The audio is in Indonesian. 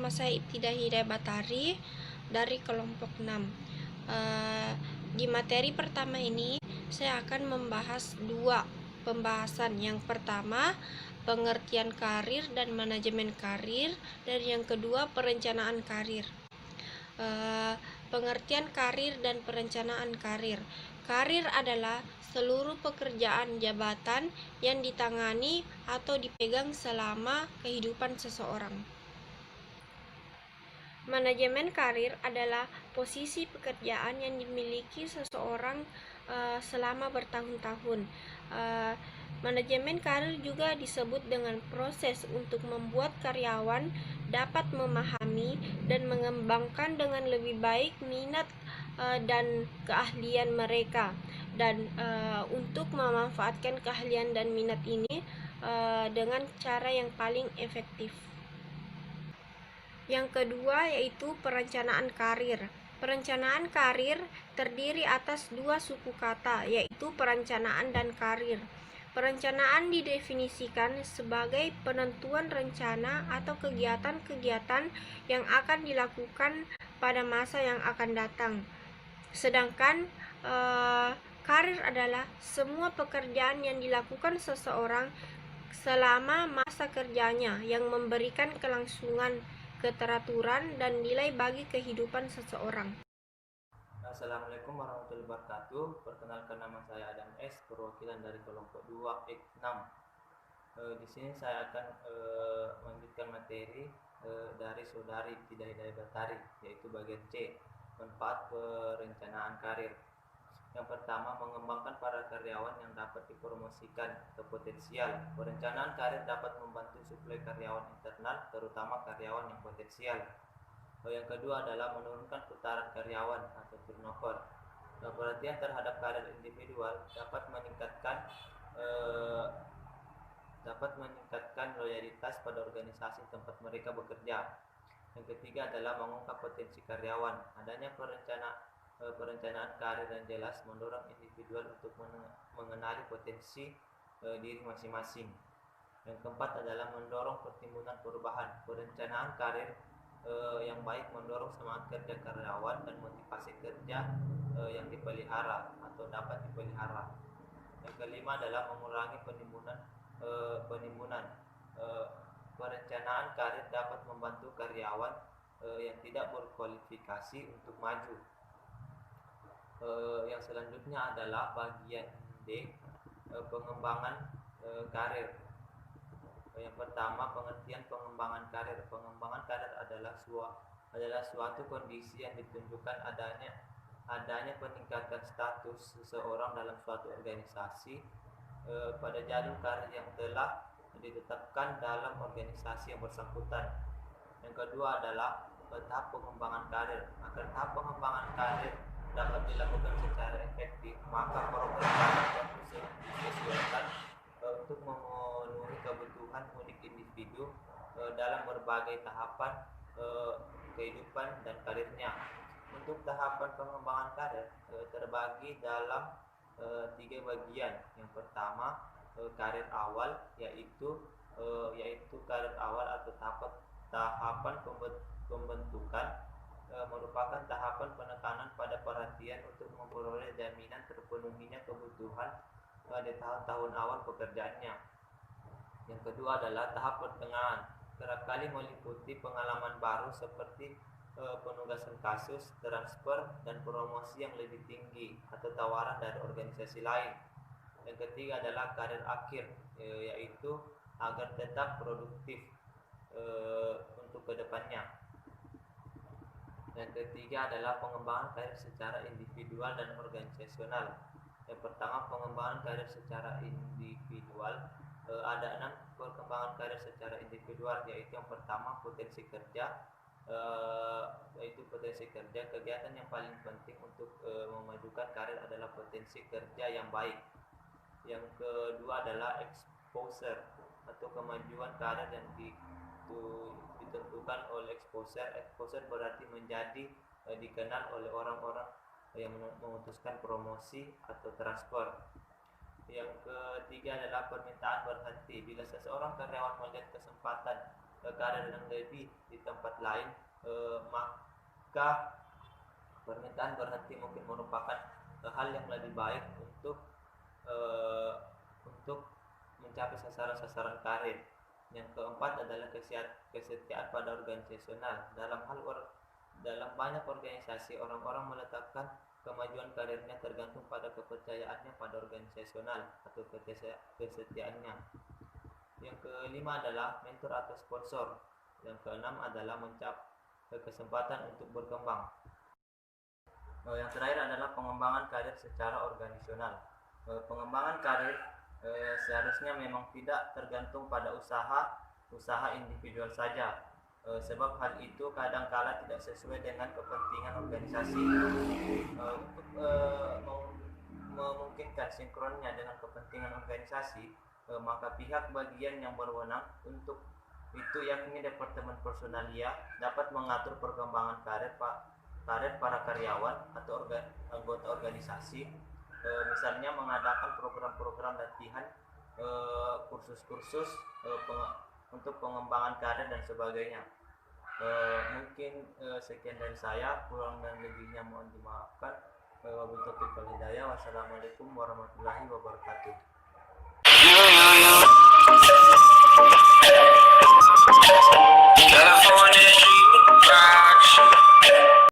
nama saya Ibtidah Hidayah Batari dari kelompok 6. Di materi pertama ini saya akan membahas dua pembahasan. Yang pertama, pengertian karir dan manajemen karir, dan yang kedua, perencanaan karir. Pengertian karir dan perencanaan karir. Karir adalah seluruh pekerjaan jabatan yang ditangani atau dipegang selama kehidupan seseorang. Manajemen karir adalah posisi pekerjaan yang dimiliki seseorang selama bertahun-tahun. Manajemen karir juga disebut dengan proses untuk membuat karyawan dapat memahami dan mengembangkan dengan lebih baik minat dan keahlian mereka, dan untuk memanfaatkan keahlian dan minat ini dengan cara yang paling efektif. Yang kedua yaitu perencanaan karir. Perencanaan karir terdiri atas dua suku kata, yaitu perencanaan dan karir. Perencanaan didefinisikan sebagai penentuan rencana atau kegiatan-kegiatan yang akan dilakukan pada masa yang akan datang. Sedangkan karir adalah semua pekerjaan yang dilakukan seseorang selama masa kerjanya yang memberikan kelangsungan, keteraturan, dan nilai bagi kehidupan seseorang. Assalamualaikum warahmatullahi wabarakatuh. Perkenalkan, nama saya Adam S, perwakilan dari kelompok 2X6. Di sini saya akan melanjutkan materi dari saudari Ibtidah Hidayah Batari, yaitu bagian C, manfaat perencanaan karir. Yang pertama, mengembangkan para karyawan yang dapat dipromosikan ke potensial. Perencanaan karir dapat membantu suplai karyawan internal, terutama karyawan yang potensial. Yang kedua adalah menurunkan putaran karyawan atau turnover. Perhatian terhadap karir individual dapat meningkatkan loyalitas pada organisasi tempat mereka bekerja. Yang ketiga adalah mengungkap potensi karyawan. Adanya perencanaan karir yang jelas mendorong individual untuk mengenali potensi diri masing-masing. Yang keempat adalah mendorong pertimbunan perubahan. Perencanaan karir yang baik mendorong semangat kerja karyawan dan motivasi kerja yang dipelihara atau dapat dipelihara. Yang kelima adalah mengurangi penimbunan. Perencanaan karir dapat membantu karyawan yang tidak berkualifikasi untuk maju. Yang selanjutnya adalah bagian D, pengembangan karir. Yang pertama, pengertian pengembangan karir. Pengembangan karir adalah suatu kondisi yang ditunjukkan adanya peningkatan status seseorang dalam suatu organisasi pada jalur karir yang telah ditetapkan dalam organisasi yang bersangkutan. Yang kedua adalah tahap pengembangan karir. Agar tahap pengembangan karir dapat dilakukan secara efektif, maka program karir harus disesuaikan untuk memenuhi kebutuhan unik individu dalam berbagai tahapan kehidupan dan karirnya. Untuk tahapan pengembangan karir terbagi dalam 3 bagian. Yang pertama, karir awal, yaitu karir awal atau tahapan pembentukan, merupakan tahapan penekanan pada perhatian untuk memperoleh jaminan terpenuhinya kebutuhan di tahun-tahun awal pekerjaannya. Yang kedua adalah tahap pertengahan, kerap kali meliputi pengalaman baru seperti penugasan kasus, transfer, dan promosi yang lebih tinggi atau tawaran dari organisasi lain. Yang ketiga adalah karir akhir, yaitu agar tetap produktif untuk kedepannya. Yang ketiga adalah pengembangan karir secara individual dan organisasional. Yang pertama, pengembangan karir secara individual. Ada 6 perkembangan karir secara individual, yaitu yang pertama, potensi kerja. Kegiatan yang paling penting untuk memajukan karir adalah potensi kerja yang baik. Yang kedua adalah exposure atau kemajuan karir yang ditentukan oleh exposure. Exposure berarti menjadi dikenal oleh orang-orang yang memutuskan promosi atau transfer. Yang ketiga adalah permintaan berhenti. Bila seseorang karyawan melihat kesempatan karir yang lebih di tempat lain, maka permintaan berhenti mungkin merupakan hal yang lebih baik untuk mencapai sasaran-sasaran karir. Yang keempat adalah kesetiaan pada organisasional. Dalam banyak organisasi, orang-orang meletakkan kemajuan karirnya tergantung pada kepercayaannya pada organisasional atau kesetiaannya. Yang kelima adalah mentor atau sponsor. Yang keenam adalah mencapai kesempatan untuk berkembang. Yang terakhir adalah pengembangan karir secara organisasional. Pengembangan karir seharusnya memang tidak tergantung pada usaha individual saja, sebab hal itu kadang-kala tidak sesuai dengan kepentingan organisasi. Untuk memungkinkan sinkronnya dengan kepentingan organisasi, maka pihak bagian yang berwenang untuk itu, yakni Departemen Personalia, dapat mengatur perkembangan karir para karyawan atau anggota organisasi, misalnya mengadakan program-program latihan, kursus-kursus untuk pengembangan karir dan sebagainya. Mungkin sekian dari saya, kurang dan lebihnya mohon dimaafkan. Wabillahi taufiq wal hidayah. Wassalamualaikum warahmatullahi wabarakatuh.